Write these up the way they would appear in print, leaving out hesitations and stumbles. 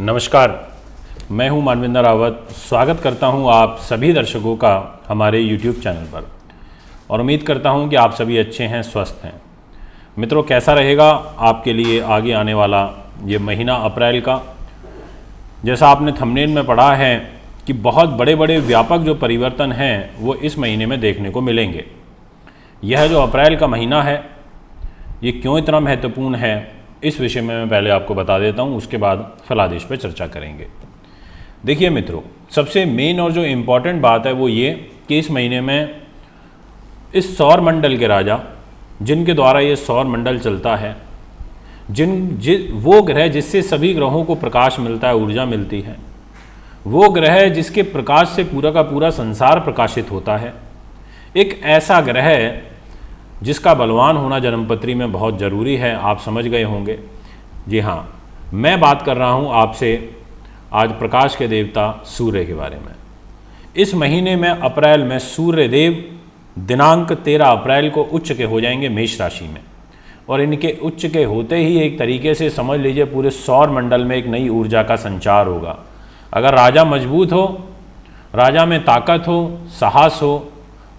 नमस्कार, मैं हूं मानविंदर रावत। स्वागत करता हूं आप सभी दर्शकों का हमारे YouTube चैनल पर और उम्मीद करता हूं कि आप सभी अच्छे हैं, स्वस्थ हैं। मित्रों, कैसा रहेगा आपके लिए आगे आने वाला ये महीना अप्रैल का। जैसा आपने थंबनेल में पढ़ा है कि बहुत बड़े बड़े व्यापक जो परिवर्तन हैं वो इस महीने में देखने को मिलेंगे। यह जो अप्रैल का महीना है ये क्यों इतना महत्वपूर्ण है, इस विषय में मैं पहले आपको बता देता हूँ, उसके बाद फलादेश पर चर्चा करेंगे। देखिए मित्रों, सबसे मेन और जो इम्पॉर्टेंट बात है वो ये कि इस महीने में इस सौर मंडल के राजा, जिनके द्वारा ये सौर मंडल चलता है, वो ग्रह जिससे सभी ग्रहों को प्रकाश मिलता है, ऊर्जा मिलती है, वो ग्रह जिसके प्रकाश से पूरा का पूरा संसार प्रकाशित होता है, एक ऐसा ग्रह जिसका बलवान होना जन्मपत्री में बहुत ज़रूरी है। आप समझ गए होंगे। जी हाँ, मैं बात कर रहा हूँ आपसे आज प्रकाश के देवता सूर्य के बारे में। इस महीने में अप्रैल में सूर्य देव दिनांक 13 अप्रैल को उच्च के हो जाएंगे मेष राशि में, और इनके उच्च के होते ही एक तरीके से समझ लीजिए पूरे सौर मंडल में एक नई ऊर्जा का संचार होगा। अगर राजा मजबूत हो, राजा में ताकत हो, साहस हो,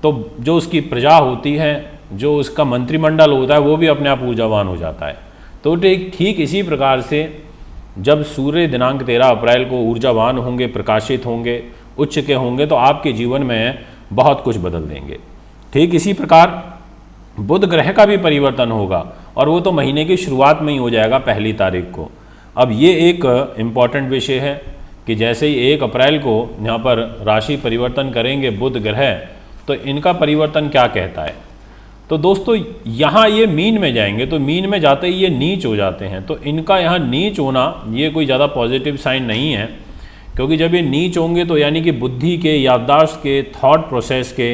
तो जो उसकी प्रजा होती है, जो उसका मंत्रिमंडल होता है, वो भी अपने आप ऊर्जावान हो जाता है। तो ठीक इसी प्रकार से जब सूर्य दिनांक 13 अप्रैल को ऊर्जावान होंगे, प्रकाशित होंगे, उच्च के होंगे, तो आपके जीवन में बहुत कुछ बदल देंगे। ठीक इसी प्रकार बुध ग्रह का भी परिवर्तन होगा, और वो तो महीने की शुरुआत में ही हो जाएगा, 1 तारीख को। अब ये एक इम्पॉर्टेंट विषय है कि जैसे ही 1 अप्रैल को यहाँ पर राशि परिवर्तन करेंगे बुध ग्रह, तो इनका परिवर्तन क्या कहता है। तो दोस्तों, यहाँ ये मीन में जाएंगे, तो मीन में जाते ही ये नीच हो जाते हैं। तो इनका यहाँ नीच होना ये कोई ज़्यादा पॉजिटिव साइन नहीं है, क्योंकि जब ये नीच होंगे तो यानी कि बुद्धि के, याददाश्त के, थॉट प्रोसेस के,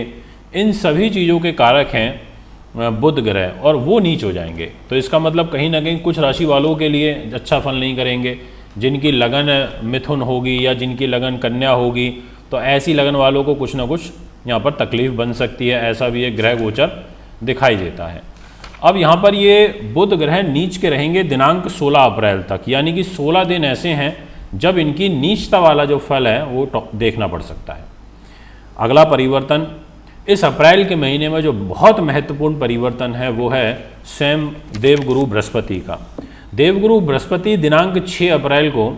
इन सभी चीज़ों के कारक हैं बुध ग्रह, और वो नीच हो जाएंगे। तो इसका मतलब कहीं ना कहीं कुछ राशि वालों के लिए अच्छा फल नहीं करेंगे। जिनकी लगन मिथुन होगी या जिनकी लगन कन्या होगी, तो ऐसी लगन वालों को कुछ ना कुछ यहाँ पर तकलीफ बन सकती है। ऐसा भी एक ग्रह गोचर दिखाई देता है। अब यहाँ पर ये बुध ग्रह नीच के रहेंगे दिनांक 16 अप्रैल तक, यानी कि 16 दिन ऐसे हैं जब इनकी नीचता वाला जो फल है वो देखना पड़ सकता है। अगला परिवर्तन इस अप्रैल के महीने में जो बहुत महत्वपूर्ण परिवर्तन है वो है स्वयं देवगुरु बृहस्पति का। देवगुरु बृहस्पति दिनांक 6 अप्रैल को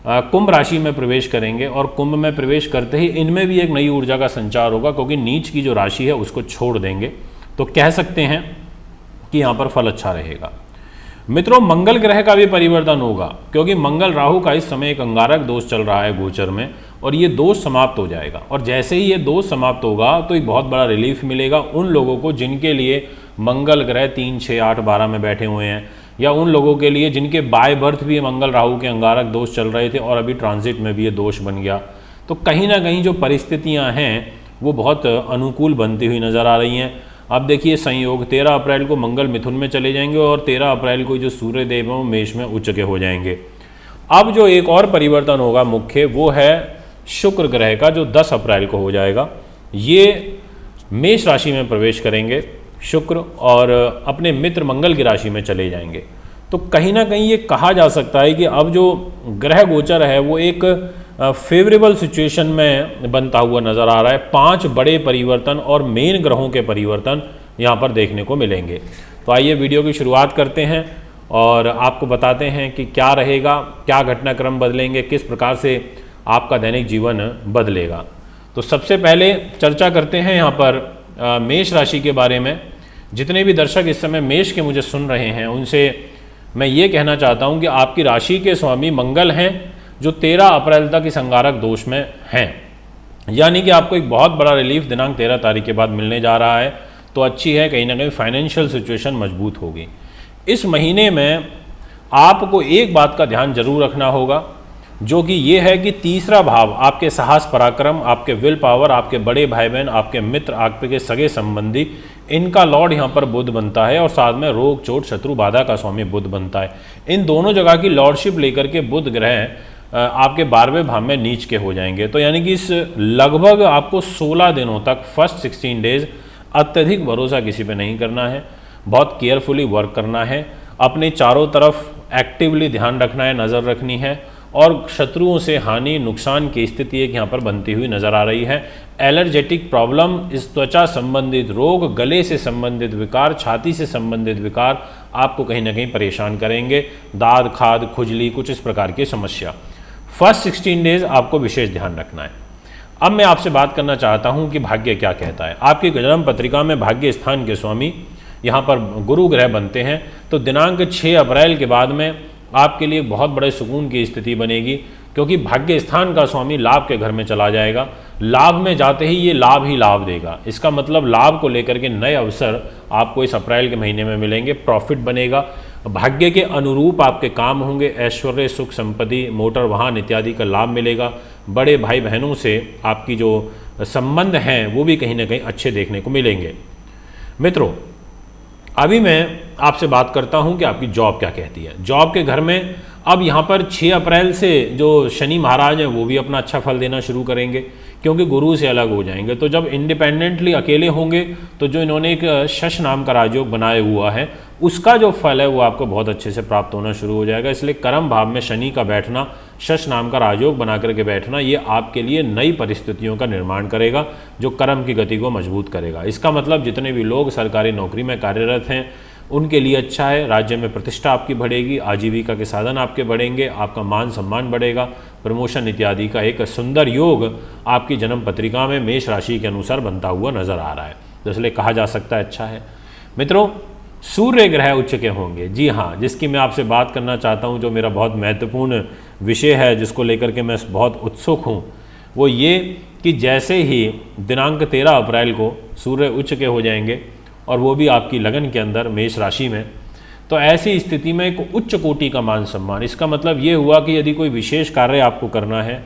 कुंभ राशि में प्रवेश करेंगे, और कुंभ में प्रवेश करते ही इनमें भी एक नई ऊर्जा का संचार होगा, क्योंकि नीच की जो राशि है उसको छोड़ देंगे। तो कह सकते हैं कि यहाँ पर फल अच्छा रहेगा। मित्रों, मंगल ग्रह का भी परिवर्तन होगा, क्योंकि मंगल राहु का इस समय एक अंगारक दोष चल रहा है गोचर में, और ये दोष समाप्त हो जाएगा। और जैसे ही ये दोष समाप्त होगा तो एक बहुत बड़ा रिलीफ मिलेगा उन लोगों को जिनके लिए मंगल ग्रह 3, 6, 8, 12 में बैठे हुए हैं, या उन लोगों के लिए जिनके बाय बर्थ भी मंगल राहु के अंगारक दोष चल रहे थे और अभी ट्रांजिट में भी ये दोष बन गया। तो कहीं ना कहीं जो परिस्थितियाँ हैं वो बहुत अनुकूल बनती हुई नज़र आ रही हैं। अब देखिए संयोग 13 अप्रैल को मंगल मिथुन में चले जाएंगे, और 13 अप्रैल को जो सूर्य देव हैं वो मेष में उच्च के हो जाएंगे। अब जो एक और परिवर्तन होगा मुख्य, वो है शुक्र ग्रह का, जो 10 अप्रैल को हो जाएगा। ये मेष राशि में प्रवेश करेंगे शुक्र, और अपने मित्र मंगल की राशि में चले जाएंगे। तो कहीं ना कहीं ये कहा जा सकता है कि अब जो ग्रह गोचर है वो एक फेवरेबल सिचुएशन में बनता हुआ नज़र आ रहा है। 5 बड़े परिवर्तन और मेन ग्रहों के परिवर्तन यहाँ पर देखने को मिलेंगे। तो आइए वीडियो की शुरुआत करते हैं और आपको बताते हैं कि क्या रहेगा, क्या घटनाक्रम बदलेंगे, किस प्रकार से आपका दैनिक जीवन बदलेगा। तो सबसे पहले चर्चा करते हैं यहाँ पर मेष राशि के बारे में। जितने भी दर्शक इस समय मेष के मुझे सुन रहे हैं उनसे मैं ये कहना चाहता हूँ कि आपकी राशि के स्वामी मंगल हैं, जो 13 अप्रैल तक इस अंगारक दोष में हैं, यानी कि आपको एक बहुत बड़ा रिलीफ दिनांक 13 तारीख के बाद मिलने जा रहा है। तो अच्छी है, कहीं ना कहीं फाइनेंशियल सिचुएशन मजबूत होगी। इस महीने में आपको एक बात का ध्यान जरूर रखना होगा, जो कि ये है कि तीसरा भाव आपके साहस पराक्रम, आपके विल पावर, आपके बड़े भाई बहन, आपके मित्र, आपके सगे संबंधी, इनका लॉर्ड यहाँ पर बुध बनता है, और साथ में रोग चोट शत्रु बाधा का स्वामी बुध बनता है। इन दोनों जगह की लॉर्डशिप लेकर के बुध ग्रह आपके 12वें भाव में नीच के हो जाएंगे। तो यानी कि इस लगभग आपको 16 दिनों तक, फर्स्ट 16 डेज, अत्यधिक भरोसा किसी पे नहीं करना है, बहुत केयरफुली वर्क करना है, अपने चारों तरफ एक्टिवली ध्यान रखना है, नज़र रखनी है, और शत्रुओं से हानि नुकसान की स्थिति एक यहाँ पर बनती हुई नजर आ रही है। एलर्जेटिक प्रॉब्लम, इस त्वचा संबंधित रोग, गले से संबंधित विकार, छाती से संबंधित विकार आपको कहीं ना कहीं परेशान करेंगे। दाद खाद खुजली कुछ इस प्रकार की समस्या। फर्स्ट 16 डेज आपको विशेष ध्यान रखना है। अब मैं आपसे बात करना चाहता हूं कि भाग्य क्या कहता है। आपकी जन्म पत्रिका में भाग्य स्थान के स्वामी यहाँ पर गुरु ग्रह बनते हैं, तो दिनांक 6 अप्रैल के बाद में आपके लिए बहुत बड़े सुकून की स्थिति बनेगी, क्योंकि भाग्य स्थान का स्वामी लाभ के घर में चला जाएगा। लाभ में जाते ही ये लाभ ही लाभ देगा। इसका मतलब लाभ को लेकर के नए अवसर आपको इस अप्रैल के महीने में मिलेंगे, प्रॉफिट बनेगा, भाग्य के अनुरूप आपके काम होंगे, ऐश्वर्य सुख संपत्ति मोटर वाहन इत्यादि का लाभ मिलेगा। बड़े भाई बहनों से आपकी जो संबंध हैं वो भी कहीं ना कहीं अच्छे देखने को मिलेंगे। मित्रों, अभी मैं आपसे बात करता हूं कि आपकी जॉब क्या कहती है। जॉब के घर में अब यहाँ पर 6 अप्रैल से जो शनि महाराज हैं वो भी अपना अच्छा फल देना शुरू करेंगे, क्योंकि गुरु से अलग हो जाएंगे। तो जब इंडिपेंडेंटली अकेले होंगे तो जो इन्होंने एक शश नाम का राजयोग बनाया हुआ है उसका जो फल है वो आपको बहुत अच्छे से प्राप्त होना शुरू हो जाएगा। इसलिए कर्म भाव में शनि का बैठना, शश नाम का राजयोग बना करके बैठना, ये आपके लिए नई परिस्थितियों का निर्माण करेगा जो कर्म की गति को मजबूत करेगा। इसका मतलब जितने भी लोग सरकारी नौकरी में कार्यरत हैं उनके लिए अच्छा है। राज्य में प्रतिष्ठा आपकी बढ़ेगी, आजीविका के साधन आपके बढ़ेंगे, आपका मान सम्मान बढ़ेगा, प्रमोशन इत्यादि का एक सुंदर योग आपकी जन्म पत्रिका में मेष राशि के अनुसार बनता हुआ नजर आ रहा है, तो इसलिए कहा जा सकता है अच्छा है। मित्रों, सूर्य ग्रह उच्च के होंगे। जी हाँ, जिसकी मैं आपसे बात करना चाहता हूँ, जो मेरा बहुत महत्वपूर्ण विषय है, जिसको लेकर के मैं बहुत उत्सुक हूँ, वो ये कि जैसे ही दिनांक 13 अप्रैल को सूर्य उच्च के हो जाएंगे और वो भी आपकी लगन के अंदर मेष राशि में, तो ऐसी स्थिति में एक उच्च कोटि का मान सम्मान। इसका मतलब ये हुआ कि यदि कोई विशेष कार्य आपको करना है,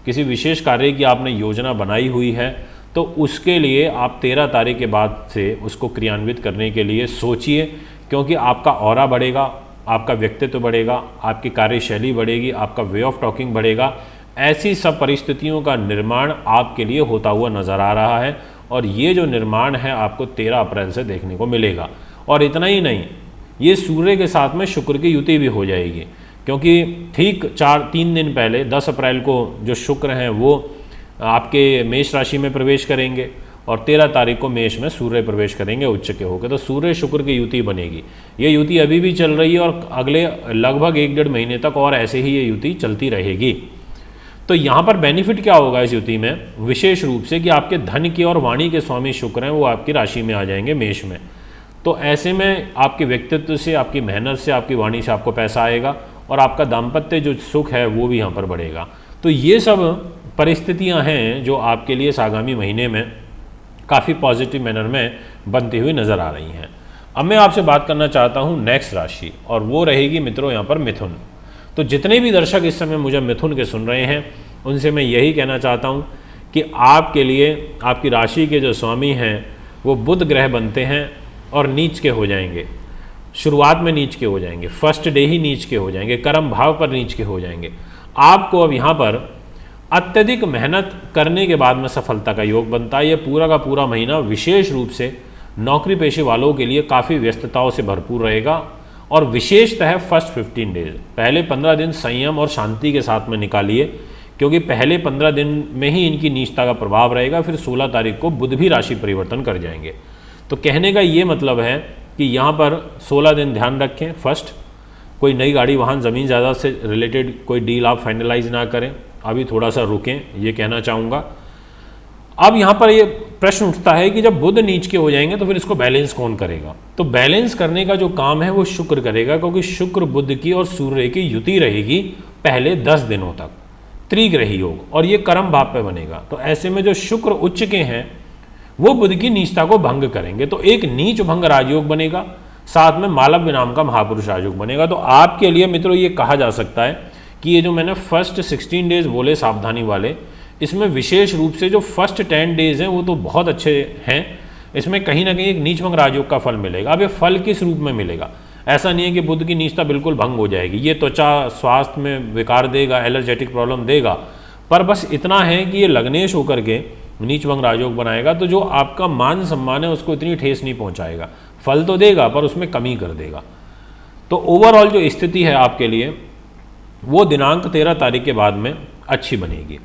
किसी विशेष कार्य की आपने योजना बनाई हुई है, तो उसके लिए आप 13 तारीख के बाद से उसको क्रियान्वित करने के लिए सोचिए, क्योंकि आपका ऑरा बढ़ेगा, आपका व्यक्तित्व बढ़ेगा, आपकी कार्यशैली बढ़ेगी, आपका वे ऑफ टॉकिंग बढ़ेगा। ऐसी सब परिस्थितियों का निर्माण आपके लिए होता हुआ नज़र आ रहा है और ये जो निर्माण है आपको 13 अप्रैल से देखने को मिलेगा। और इतना ही नहीं, ये सूर्य के साथ में शुक्र की युति भी हो जाएगी, क्योंकि ठीक 3 दिन पहले 10 अप्रैल को जो शुक्र हैं वो आपके मेष राशि में प्रवेश करेंगे और 13 तारीख को मेष में सूर्य प्रवेश करेंगे उच्च के होकर। तो सूर्य शुक्र की युति बनेगी। ये युति अभी भी चल रही है और अगले लगभग 1-1.5 महीने तक और ऐसे ही ये युति चलती रहेगी। तो यहाँ पर बेनिफिट क्या होगा इस युति में, विशेष रूप से कि आपके धन की और वाणी के स्वामी शुक्र हैं वो आपकी राशि में आ जाएंगे मेष में। तो ऐसे में आपके व्यक्तित्व से, आपकी मेहनत से, आपकी वाणी से आपको पैसा आएगा और आपका दाम्पत्य जो सुख है वो भी यहाँ पर बढ़ेगा। तो ये सब परिस्थितियाँ हैं जो आपके लिए इस आगामी महीने में काफ़ी पॉजिटिव मैनर में बनती हुई नज़र आ रही हैं। अब मैं आपसे बात करना चाहता हूँ नेक्स्ट राशि, और वो रहेगी मित्रों यहाँ पर मिथुन। तो जितने भी दर्शक इस समय मुझे मिथुन के सुन रहे हैं उनसे मैं यही कहना चाहता हूँ कि आपके लिए आपकी राशि के जो स्वामी हैं वो बुध ग्रह बनते हैं और नीच के हो जाएंगे। शुरुआत में नीच के हो जाएंगे, फर्स्ट डे ही नीच के हो जाएंगे, कर्म भाव पर नीच के हो जाएंगे। आपको अब यहाँ पर अत्यधिक मेहनत करने के बाद में सफलता का योग बनता है। ये पूरा का पूरा महीना विशेष रूप से नौकरी पेशे वालों के लिए काफ़ी व्यस्तताओं से भरपूर रहेगा और विशेषतः फर्स्ट 15 डेज, पहले 15 दिन संयम और शांति के साथ में निकालिए, क्योंकि पहले 15 दिन में ही इनकी नीचता का प्रभाव रहेगा। फिर 16 तारीख को बुध भी राशि परिवर्तन कर जाएंगे। तो कहने का ये मतलब है कि यहाँ पर 16 दिन ध्यान रखें। फर्स्ट, कोई नई गाड़ी वाहन ज़मीन ज़्यादा से रिलेटेड कोई डील आप फाइनलाइज ना करें, अभी थोड़ा सा रुकें, ये कहना चाहूँगा। अब यहाँ पर ये प्रश्न उठता है कि जब बुध नीच के हो जाएंगे तो फिर इसको बैलेंस कौन करेगा। तो बैलेंस करने का जो काम है वो शुक्र करेगा, क्योंकि शुक्र बुध की और सूर्य की युति रहेगी पहले 10 दिनों तक, त्रिग्रही योग, और ये कर्म भाव पे बनेगा। तो ऐसे में जो शुक्र उच्च के हैं वो बुध की नीचता को भंग करेंगे, तो एक नीच भंग राजयोग बनेगा, साथ में मालव्य नाम का महापुरुष राजयोग बनेगा। तो आपके लिए मित्रों ये कहा जा सकता है कि ये जो मैंने फर्स्ट 16 डेज बोले सावधानी वाले, इसमें विशेष रूप से जो फर्स्ट 10 डेज हैं वो तो बहुत अच्छे हैं। इसमें कहीं ना कहीं एक नीच भंग राजयोग का फल मिलेगा। अब ये फल किस रूप में मिलेगा, ऐसा नहीं है कि बुध की नीचता बिल्कुल भंग हो जाएगी। ये त्वचा स्वास्थ्य में विकार देगा, एलर्जेटिक प्रॉब्लम देगा, पर बस इतना है कि ये लग्नेश होकर के नीच भंग राजयोग बनाएगा। तो जो आपका मान सम्मान है उसको इतनी ठेस नहीं पहुँचाएगा, फल तो देगा पर उसमें कमी कर देगा। तो ओवरऑल जो स्थिति है आपके लिए वो दिनांक 13 तारीख के बाद में अच्छी बनेगी,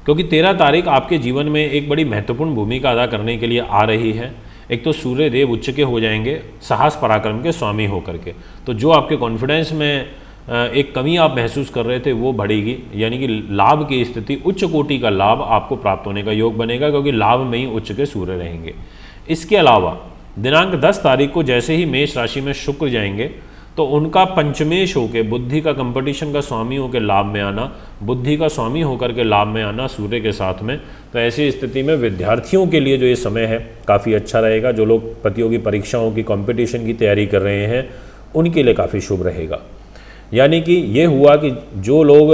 क्योंकि 13 तारीख आपके जीवन में एक बड़ी महत्वपूर्ण भूमिका अदा करने के लिए आ रही है। एक तो सूर्य देव उच्च के हो जाएंगे साहस पराक्रम के स्वामी होकर के, तो जो आपके कॉन्फिडेंस में एक कमी आप महसूस कर रहे थे वो बढ़ेगी, यानी कि लाभ की स्थिति, उच्च कोटि का लाभ आपको प्राप्त होने का योग बनेगा, क्योंकि लाभ में ही उच्च के सूर्य रहेंगे। इसके अलावा दिनांक 10 तारीख को जैसे ही मेष राशि में शुक्र जाएंगे तो उनका पंचमेश होकर बुद्धि का कंपटीशन का स्वामी होकर लाभ में आना, बुद्धि का स्वामी होकर के लाभ में आना सूर्य के साथ में, तो ऐसी स्थिति में विद्यार्थियों के लिए जो ये समय है काफ़ी अच्छा रहेगा। जो लोग प्रतियोगी परीक्षाओं की कंपटीशन की तैयारी कर रहे हैं उनके लिए काफ़ी शुभ रहेगा। यानी कि ये हुआ कि जो लोग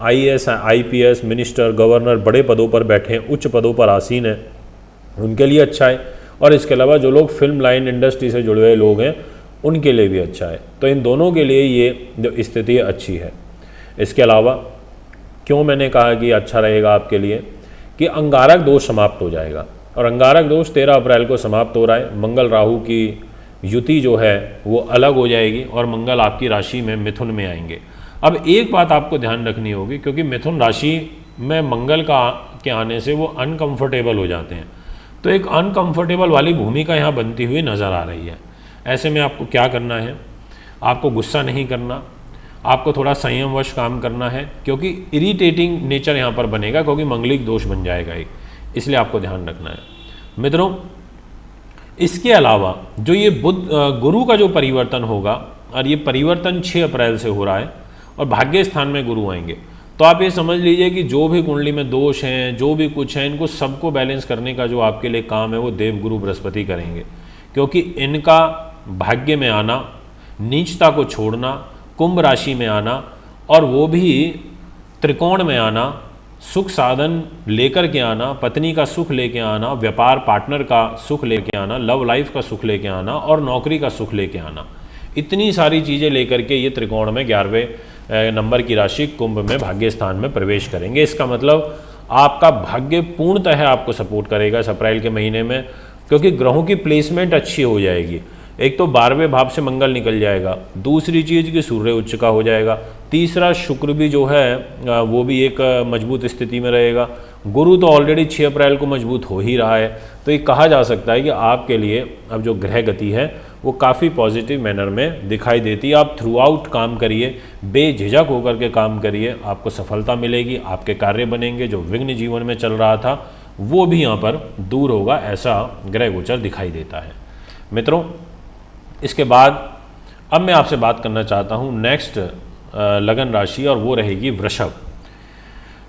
IAS, IPS, मिनिस्टर, गवर्नर, बड़े पदों पर बैठे हैं, उच्च पदों पर आसीन हैं, उनके लिए अच्छा है। और इसके अलावा जो लोग फिल्म लाइन इंडस्ट्री से जुड़े हुए लोग हैं उनके लिए भी अच्छा है। तो इन दोनों के लिए ये जो स्थिति अच्छी है। इसके अलावा क्यों मैंने कहा कि अच्छा रहेगा आपके लिए, कि अंगारक दोष समाप्त हो जाएगा, और अंगारक दोष 13 अप्रैल को समाप्त हो रहा है। मंगल राहु की युति जो है वो अलग हो जाएगी और मंगल आपकी राशि में मिथुन में आएंगे। अब एक बात आपको ध्यान रखनी होगी, क्योंकि मिथुन राशि में मंगल के आने से वो अनकंफर्टेबल हो जाते हैं, तो एक अनकंफर्टेबल वाली भूमिका यहाँ बनती हुई नज़र आ रही है। ऐसे में आपको क्या करना है, आपको गुस्सा नहीं करना, आपको थोड़ा संयमवश काम करना है, क्योंकि इरिटेटिंग नेचर यहाँ पर बनेगा, क्योंकि मंगलिक दोष बन जाएगा एक, इसलिए आपको ध्यान रखना है मित्रों। इसके अलावा जो ये गुरु का जो परिवर्तन होगा, और ये परिवर्तन 6 अप्रैल से हो रहा है और भाग्य स्थान में गुरु आएंगे, तो आप ये समझ लीजिए कि जो भी कुंडली में दोष हैं, जो भी कुछ है, इनको सबको बैलेंस करने का जो आपके लिए काम है वो देवगुरु बृहस्पति करेंगे, क्योंकि इनका भाग्य में आना, नीचता को छोड़ना, कुंभ राशि में आना, और वो भी त्रिकोण में आना, सुख साधन लेकर के आना, पत्नी का सुख लेके आना, व्यापार पार्टनर का सुख लेके आना, लव लाइफ का सुख लेके आना, और नौकरी का सुख लेके आना, इतनी सारी चीज़ें लेकर के ये त्रिकोण में 11वें नंबर की राशि कुंभ में भाग्य स्थान में प्रवेश करेंगे। इसका मतलब आपका भाग्य पूर्णतः आपको सपोर्ट करेगा इस अप्रैल के महीने में, क्योंकि ग्रहों की प्लेसमेंट अच्छी हो जाएगी। एक तो 12वें भाव से मंगल निकल जाएगा, दूसरी चीज़ कि सूर्य उच्च का हो जाएगा, तीसरा शुक्र भी जो है वो भी एक मजबूत स्थिति में रहेगा, गुरु तो ऑलरेडी 6 अप्रैल को मजबूत हो ही रहा है। तो ये कहा जा सकता है कि आपके लिए अब जो ग्रह गति है वो काफ़ी पॉजिटिव मैनर में दिखाई देती है। आप थ्रू आउट काम करिए, बेझिझक होकर के काम करिए, आपको सफलता मिलेगी, आपके कार्य बनेंगे, जो विघ्न जीवन में चल रहा था वो भी यहाँ पर दूर होगा, ऐसा ग्रह गोचर दिखाई देता है मित्रों। इसके बाद अब मैं आपसे बात करना चाहता हूँ नेक्स्ट लगन राशि, और वो रहेगी वृषभ।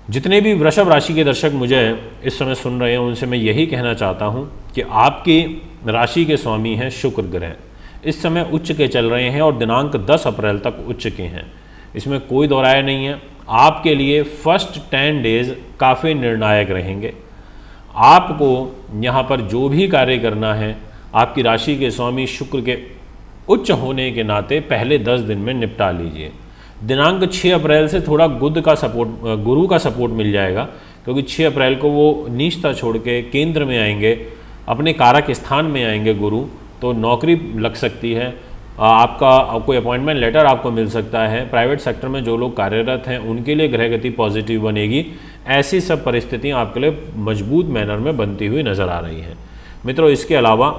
जितने भी वृषभ राशि के दर्शक मुझे इस समय सुन रहे हैं उनसे मैं यही कहना चाहता हूँ कि आपकी राशि के स्वामी हैं शुक्र ग्रह, इस समय उच्च के चल रहे हैं और दिनांक 10 अप्रैल तक उच्च के हैं, इसमें कोई दो राय नहीं है। आपके लिए फर्स्ट 10 डेज काफ़ी निर्णायक रहेंगे। आपको यहाँ पर जो भी कार्य करना है, आपकी राशि के स्वामी शुक्र के उच्च होने के नाते पहले 10 दिन में निपटा लीजिए। दिनांक 6 अप्रैल से थोड़ा गुरु का सपोर्ट मिल जाएगा, क्योंकि 6 अप्रैल को वो नीचता छोड़ के केंद्र में आएंगे, अपने कारक स्थान में आएंगे गुरु, तो नौकरी लग सकती है, आपका कोई अपॉइंटमेंट लेटर आपको मिल सकता है। प्राइवेट सेक्टर में जो लोग कार्यरत हैं उनके लिए ग्रह गति पॉजिटिव बनेगी। ऐसी सब परिस्थितियाँ आपके लिए मजबूत मैनर में बनती हुई नज़र आ रही हैं मित्रों। इसके अलावा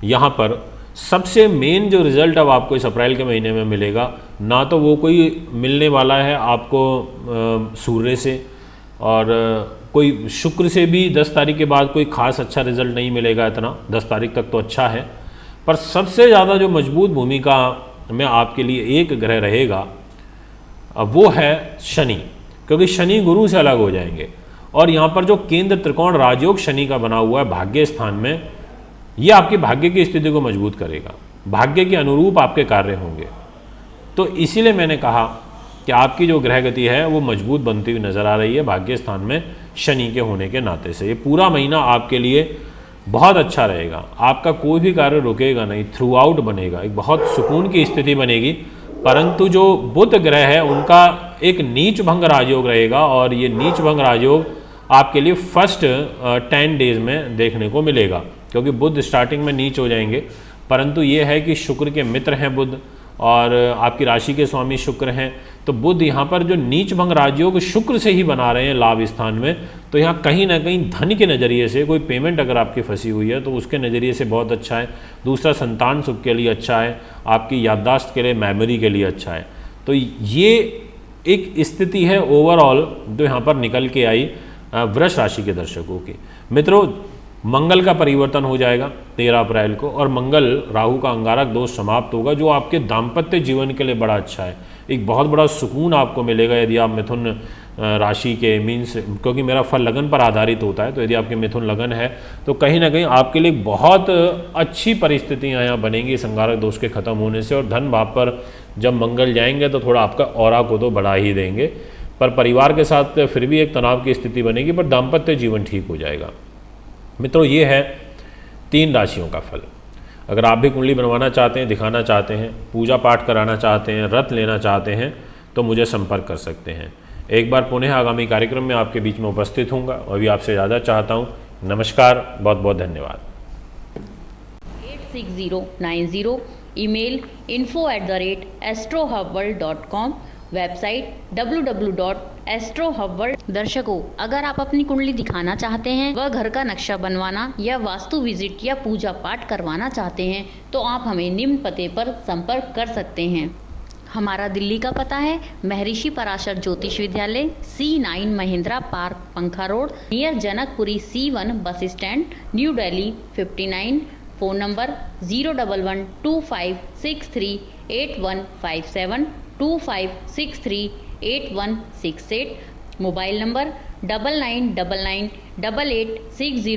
यहाँ पर सबसे मेन जो रिज़ल्ट अब आपको इस अप्रैल के महीने में मिलेगा, ना तो वो कोई मिलने वाला है आपको सूर्य से, और कोई शुक्र से भी 10 तारीख के बाद कोई खास अच्छा रिजल्ट नहीं मिलेगा इतना, 10 तारीख तक तो अच्छा है। पर सबसे ज़्यादा जो मजबूत भूमिका में आपके लिए एक ग्रह रहेगा वो है शनि, क्योंकि शनि गुरु से अलग हो जाएंगे, और यहाँ पर जो केंद्र त्रिकोण राजयोग शनि का बना हुआ है भाग्य स्थान में, ये आपकी भाग्य की स्थिति को मजबूत करेगा, भाग्य के अनुरूप आपके कार्य होंगे। तो इसीलिए मैंने कहा कि आपकी जो ग्रह गति है वो मजबूत बनती हुई नज़र आ रही है भाग्य स्थान में शनि के होने के नाते से। ये पूरा महीना आपके लिए बहुत अच्छा रहेगा, आपका कोई भी कार्य रुकेगा नहीं, थ्रू आउट बनेगा, एक बहुत सुकून की स्थिति बनेगी। परंतु जो बुध ग्रह है उनका एक नीच भंग राजयोग रहेगा, और ये नीच भंग राजयोग आपके लिए फर्स्ट 10 डेज में देखने को मिलेगा, क्योंकि बुध स्टार्टिंग में नीच हो जाएंगे। परंतु ये है कि शुक्र के मित्र हैं बुध, और आपकी राशि के स्वामी शुक्र हैं, तो बुध यहाँ पर जो नीच भंग राजयोग शुक्र से ही बना रहे हैं लाभ स्थान में, तो यहाँ कहीं ना कहीं धन के नज़रिए से कोई पेमेंट अगर आपकी फंसी हुई है तो उसके नज़रिए से बहुत अच्छा है। दूसरा, संतान सुख के लिए अच्छा है, आपकी याददाश्त के लिए, मेमोरी के लिए अच्छा है। तो ये एक स्थिति है ओवरऑल जो यहाँ पर निकल के आई वृष राशि के दर्शकों की। मित्रों, मंगल का परिवर्तन हो जाएगा 13 अप्रैल को, और मंगल राहु का अंगारक दोष समाप्त होगा, जो आपके दाम्पत्य जीवन के लिए बड़ा अच्छा है। एक बहुत बड़ा सुकून आपको मिलेगा यदि आप मिथुन राशि के मीन्स, क्योंकि मेरा फल लगन पर आधारित होता है, तो यदि आपके मिथुन लगन है तो कहीं ना कहीं आपके लिए बहुत अच्छी परिस्थितियाँ यहाँ बनेंगी इस अंगारक दोष के खत्म होने से। और धन भाव पर जब मंगल जाएंगे तो थोड़ा आपका ऑरा को तो बढ़ा ही देंगे, पर परिवार के साथ फिर भी एक तनाव की स्थिति बनेगी, पर दाम्पत्य जीवन ठीक हो जाएगा। मित्रों, ये है 3 राशियों का फल। अगर आप भी कुंडली बनवाना चाहते हैं, दिखाना चाहते हैं, पूजा पाठ कराना चाहते हैं, व्रत लेना चाहते हैं, तो मुझे संपर्क कर सकते हैं। एक बार पुनः आगामी कार्यक्रम में आपके बीच में उपस्थित होऊंगा और भी आपसे ज़्यादा चाहता हूँ। नमस्कार, बहुत बहुत धन्यवाद। 86090, ईमेल info@astrohubworld.com, वेबसाइट www.astrohubworld। दर्शकों, अगर आप अपनी कुंडली दिखाना चाहते हैं, वह घर का नक्शा बनवाना या वास्तु विजिट या पूजा पाठ करवाना चाहते हैं, तो आप हमें निम्न पते पर संपर्क कर सकते हैं। हमारा दिल्ली का पता है महर्षि पराशर ज्योतिष विद्यालय, C9 महिंद्रा पार्क, पंखा road, near Janakpuri C1 bus stand, new Delhi 59। Phone number 01125638157, 25638168। Mobile number 99998860।